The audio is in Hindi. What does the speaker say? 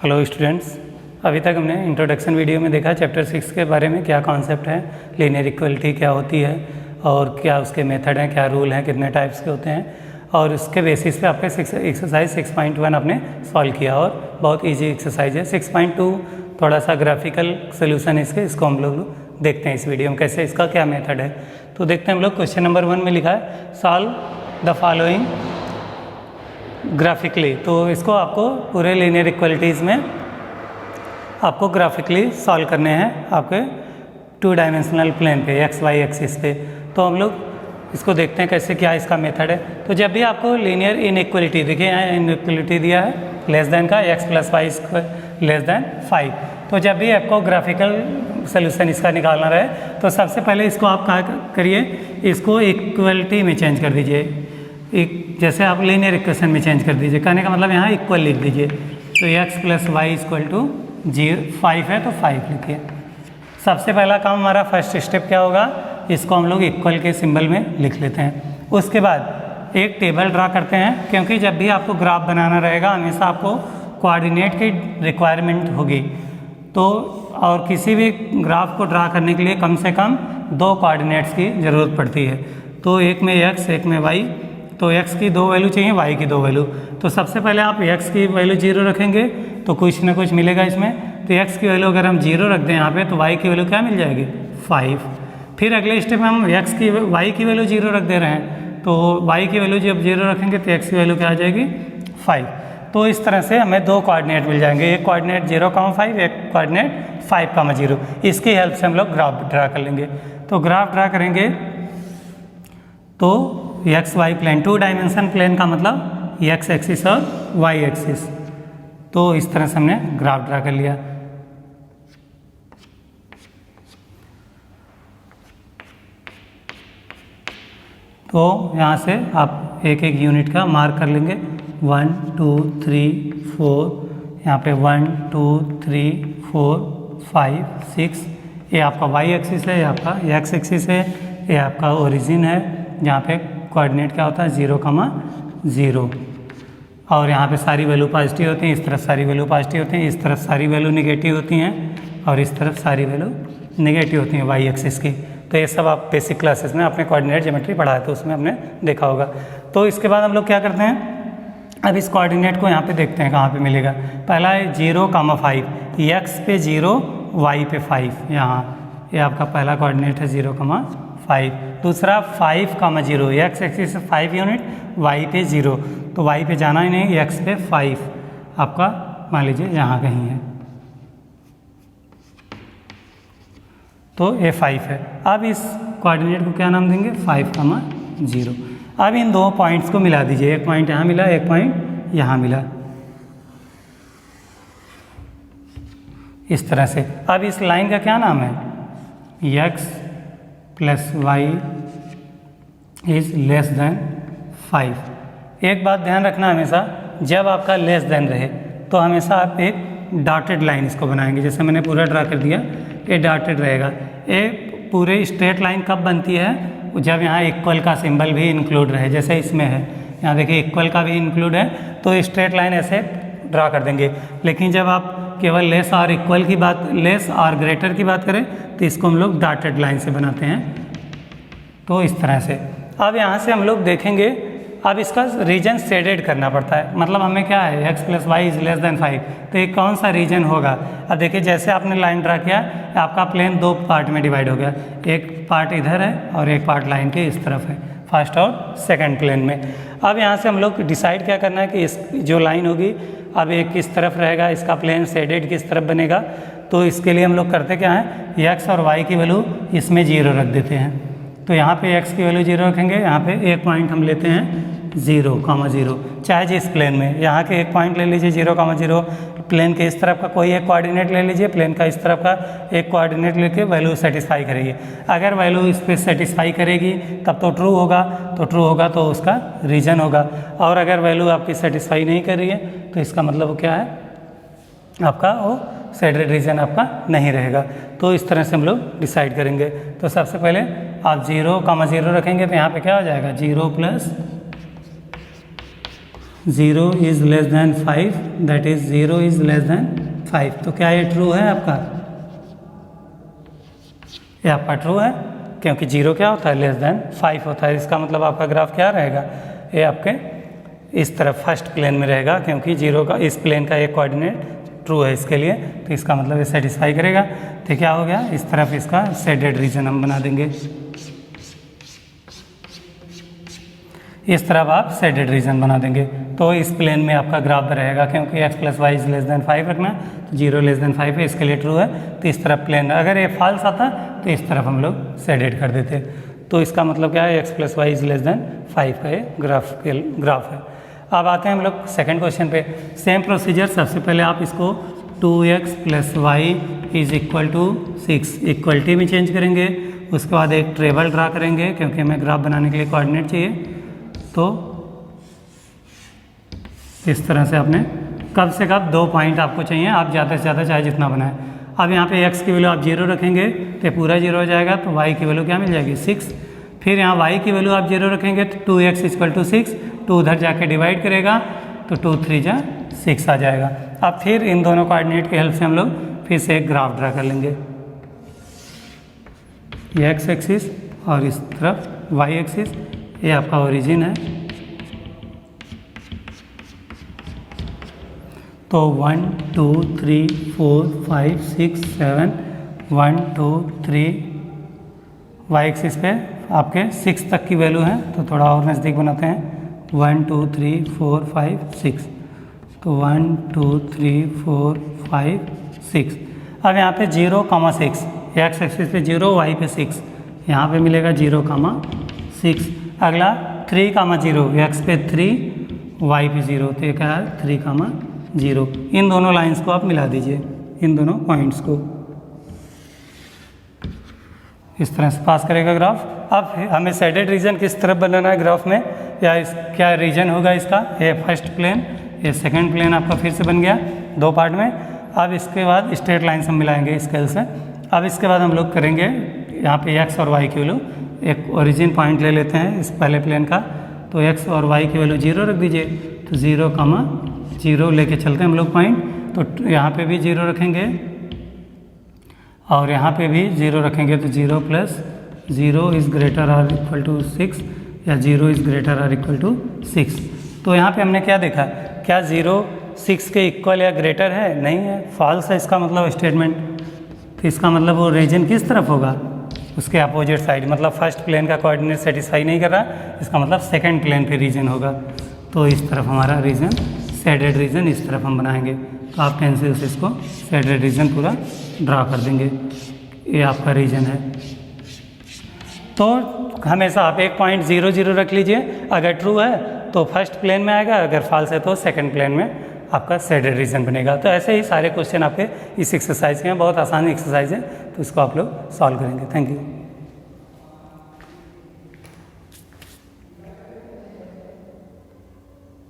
हेलो स्टूडेंट्स, अभी तक हमने इंट्रोडक्शन वीडियो में देखा चैप्टर 6 के बारे में क्या कॉन्सेप्ट है, लीनियर इक्वलिटी क्या होती है और क्या उसके मेथड हैं, क्या रूल हैं, कितने टाइप्स के होते हैं, और उसके बेसिस पे आपके एक्सरसाइज 6.1 आपने सॉल्व किया और बहुत इजी एक्सरसाइज है। 6.2 थोड़ा सा ग्राफिकल सोल्यूशन है इसको हम लोग देखते हैं इस वीडियो में कैसे इसका क्या मेथड है। तो देखते हैं हम लोग। क्वेश्चन नंबर 1 में लिखा है सॉल्व द फॉलोइंग ग्राफिकली। तो इसको आपको पूरे लीनियर इक्वलिटीज़ में आपको ग्राफिकली सॉल्व करने हैं आपके 2 डायमेंशनल प्लेन पे, एक्स वाई एक्सिस पे। तो हम लोग इसको देखते हैं कैसे क्या इसका मेथड है। तो जब भी आपको लीनियर इनइक्वलिटी, देखिए यहाँ इनइक्वलिटी दिया है लेस देन का x plus Y square less than 5, तो जब भी आपको ग्राफिकल सोल्यूशन इसका निकालना रहे तो सबसे पहले इसको आप क्या करिए, इसको इक्वलिटी में चेंज कर दीजिए। जैसे आप लीनियर इक्वेशन में चेंज कर दीजिए, कहने का मतलब यहाँ इक्वल लिख दीजिए। तो x plus Y equal to 5 है तो 5 लिखिए। सबसे पहला काम हमारा फर्स्ट स्टेप क्या होगा, इसको हम लोग इक्वल के सिंबल में लिख लेते हैं। उसके बाद एक टेबल ड्रा करते हैं, क्योंकि जब भी आपको ग्राफ बनाना रहेगा हमेशा आपको कोऑर्डिनेट की रिक्वायरमेंट होगी। तो और किसी भी ग्राफ को ड्रा करने के लिए कम से कम 2 कोऑर्डिनेट्स की ज़रूरत पड़ती है। तो एक में x एक में y। तो x की 2 वैल्यू चाहिए, y की 2 वैल्यू। तो सबसे पहले आप x की वैल्यू 0 रखेंगे तो कुछ ना कुछ मिलेगा इसमें। तो x की वैल्यू अगर हम 0 रख दें यहाँ पे तो y की वैल्यू क्या मिल जाएगी, 5। फिर अगले स्टेप में हम y की वैल्यू 0 रख दे रहे हैं, तो y की वैल्यू जब 0 रखेंगे तो x की वैल्यू क्या आ जाएगी, 5। तो इस तरह से हमें 2 कोऑर्डिनेट मिल जाएंगे, एक कोऑर्डिनेट 0,5, एक कोऑर्डिनेट 5,0। इसकी हेल्प से हम लोग ग्राफ ड्रा कर लेंगे। तो ग्राफ ड्रा करेंगे तो X Y plane, 2 dimension plane का मतलब एक्स एक्सिस और वाई एक्सिस। तो इस तरह से हमने ग्राफ ड्रा कर लिया। तो यहाँ से आप एक एक यूनिट का मार्क कर लेंगे, 1 2 3 4, यहाँ पे 1 2 3 4 5 6। ये आपका वाई एक्सिस है, ये आपका एक्स एक्सिस है, ये आपका ओरिजिन है जहाँ पे कोऑर्डिनेट क्या होता है 0,0। और यहाँ पे सारी वैल्यू पॉजिटिव होती हैं, इस तरफ सारी वैल्यू पॉजिटिव होती हैं, इस तरफ सारी वैल्यू नेगेटिव होती हैं और इस तरफ सारी वैल्यू नेगेटिव होती हैं वाई एक्सिस की। तो ये सब आप बेसिक क्लासेस में आपने कोऑर्डिनेट ज्योमेट्री पढ़ा है तो उसमें हमने देखा होगा। तो इसके बाद हम लोग क्या करते हैं, अब इस कोऑर्डिनेट को यहाँ पे देखते हैं कहाँ पे मिलेगा। पहला है 0,5, x पे 0 y पे 5, यहाँ ये आपका पहला कोऑर्डिनेट है 0,5। दूसरा 5,0, x एक्सिस 5 यूनिट, y पे 0, तो y पे जाना ही नहीं, x पे 5 आपका मान लीजिए यहाँ कहीं है, तो ये 5 है। अब इस कोऑर्डिनेट को क्या नाम देंगे, 5,0। अब इन 2 पॉइंट्स को मिला दीजिए, एक पॉइंट यहाँ मिला, एक पॉइंट यहाँ मिला, इस तरह से। अब इस लाइन का क्या नाम है, x plus Y is less than 5। एक बात ध्यान रखना, हमेशा जब आपका लेस देन रहे तो हमेशा आप एक डॉटेड लाइन इसको बनाएंगे। जैसे मैंने पूरा ड्रा कर दिया, ये डॉटेड रहेगा। ये पूरे स्ट्रेट लाइन कब बनती है, जब यहाँ इक्वल का सिंबल भी इंक्लूड रहे, जैसे इसमें है, यहाँ देखिए इक्वल का भी इंक्लूड है, तो स्ट्रेट लाइन ऐसे ड्रा कर देंगे। लेकिन जब आप केवल लेस और इक्वल की बात, लेस और ग्रेटर की बात करें तो इसको हम लोग डॉटेड लाइन से बनाते हैं, तो इस तरह से। अब यहाँ से हम लोग देखेंगे, अब इसका रीजन शेडेड करना पड़ता है। मतलब हमें क्या है, x plus Y is less than 5, तो ये कौन सा रीजन होगा। अब देखिए जैसे आपने लाइन ड्रा किया, आपका प्लेन 2 पार्ट में डिवाइड हो गया, एक पार्ट इधर है और एक पार्ट लाइन के इस तरफ है, फर्स्ट और सेकंड प्लेन में। अब यहाँ से हम लोग डिसाइड क्या करना है कि इस जो लाइन होगी अब एक किस तरफ रहेगा, इसका प्लेन शेडेड किस तरफ बनेगा। तो इसके लिए हम लोग करते क्या है, x और y की वैल्यू इसमें 0 रख देते हैं। तो यहाँ पे x की वैल्यू 0 रखेंगे, यहाँ पे एक पॉइंट हम लेते हैं 0,0, चाहे जिस प्लेन में, यहाँ के एक पॉइंट ले लीजिए 0,0, प्लेन के इस तरफ का कोई एक कोऑर्डिनेट ले लीजिए, प्लेन का इस तरफ का एक कोऑर्डिनेट लेके वैल्यू सेटिस्फाई करेगी। अगर वैल्यू इस पर सेटिस्फाई करेगी तब तो ट्रू होगा, तो ट्रू होगा तो उसका रीजन होगा। और अगर वैल्यू आपकी सेटिस्फाई नहीं कर रही है तो इसका मतलब क्या है, आपका वो शेडेड रीजन आपका नहीं रहेगा। तो इस तरह से हम लोग डिसाइड करेंगे। तो सबसे पहले आप 0,0 रखेंगे तो यहाँ पे क्या हो जाएगा, 0 plus 0 is less than 5, that is 0 is less than 5। तो क्या ये ट्रू है आपका? ये आपका ट्रू है, क्योंकि 0 क्या होता है? लेस देन 5 होता है। इसका मतलब आपका ग्राफ क्या रहेगा? ये आपके इस तरफ फर्स्ट प्लेन में रहेगा, क्योंकि 0 का इस प्लेन का एक कोऑर्डिनेट ट्रू है इसके लिए, तो इसका मतलब ये सेटिस्फाई करेगा। तो क्या हो गया? इस तरफ इसका शेडेड रीजन हम बना देंगे। इस तरफ आप शेडेड रीजन बना देंगे, तो इस प्लेन में आपका ग्राफ रहेगा, क्योंकि x + y is less than 5 रखना, तो 0 लेस देन 5 है, इसके लिए ट्रू है। तो इस तरफ प्लेन, अगर ये फॉल्स आता तो इस तरफ हम लोग शेडेड कर देते। तो इसका मतलब क्या है? x + y is less than 5 का ये ग्राफ है। अब आते हैं हम लोग सेकंड क्वेश्चन पे। सेम प्रोसीजर, सबसे पहले आप इसको 2x + y is equal to 6 equality में चेंज करेंगे। उसके बाद एक ट्रेबल ड्रा करेंगे, क्योंकि हमें ग्राफ बनाने के लिए कोऑर्डिनेट चाहिए। तो इस तरह से आपने कब से कब 2 पॉइंट आपको चाहिए, आप ज़्यादा से ज़्यादा चाहे जितना बनाएं। अब यहाँ पे x की वैल्यू आप 0 रखेंगे तो पूरा 0 हो जाएगा, तो y की वैल्यू क्या मिल जाएगी? 6। फिर यहाँ y की वैल्यू आप 0 रखेंगे तो 2x = 6, 2 उधर जाके डिवाइड करेगा तो 2 3 जा 6 आ जाएगा। अब फिर इन दोनों कोऑर्डिनेट की हेल्प से हम लोग फिर से एक ग्राफ ड्रा कर लेंगे। ये x एक्सिस और इस तरफ y एक्सिस, ये आपका ओरिजिन है। तो 1 2 3 4 5 6 7 1 2 3 y एक्सिस पे आपके 6 तक की वैल्यू है, तो थोड़ा और नज़दीक बनाते हैं। 1 2 3 4 5 6, तो 1 2 3 4 5 6। अब यहाँ पे 0,6, x एक्सिस पे 0, y पे 6, यहाँ पे मिलेगा 0,6। अगला 3,0, x पे 3, y पे 0, तो ये क्या है? 3,0। इन दोनों लाइंस को आप मिला दीजिए, इन दोनों पॉइंट्स को। इस तरह से पास करेगा ग्राफ। अब हमें शेडेड रीजन किस तरफ बनाना है ग्राफ में, या क्या रीजन होगा इसका? ये फर्स्ट प्लेन, ये सेकंड प्लेन आपका फिर से बन गया 2 पार्ट में। अब इसके बाद स्ट्रेट लाइन से मिलाएंगे स्केल से। अब इसके बाद हम लोग करेंगे यहाँ पे x और y की वैल्यू, एक ओरिजिन पॉइंट ले लेते हैं इस पहले प्लेन का, तो x और y की वैल्यू 0 रख दीजिए। तो 0,0 लेके चलते हैं हम लोग पॉइंट, तो यहाँ पे भी 0 रखेंगे और यहाँ पे भी 0 रखेंगे, तो 0 + 0 is greater or equal to 6, या 0 is greater or equal to 6। तो यहाँ पे हमने क्या देखा? क्या 0 6 के इक्वल या ग्रेटर है? नहीं है, फॉल्स है इसका मतलब स्टेटमेंट। तो इसका मतलब वो रीजन किस तरफ होगा? उसके अपोजिट साइड, मतलब फर्स्ट प्लेन का कोऑर्डिनेट सेटिस्फाई नहीं कर रहा, इसका मतलब सेकंड प्लेन पे रीजन होगा। तो इस तरफ हमारा रीजन, शेडेड रीजन इस तरफ हम बनाएंगे। तो आप पेंसिल से इसको शेडेड रीजन पूरा ड्रा कर देंगे। ये आपका रीजन है। तो हमेशा आप एक पॉइंट 0 0 रख लीजिए, अगर ट्रू है तो फर्स्ट प्लेन में आएगा, अगर फॉल्स है तो सेकंड प्लेन में आपका शेडेड रीजन बनेगा। तो ऐसे ही सारे क्वेश्चन आपके इस एक्सरसाइज के हैं, बहुत आसान एक्सरसाइज है, तो इसको आप लोग सॉल्व करेंगे। Thank you.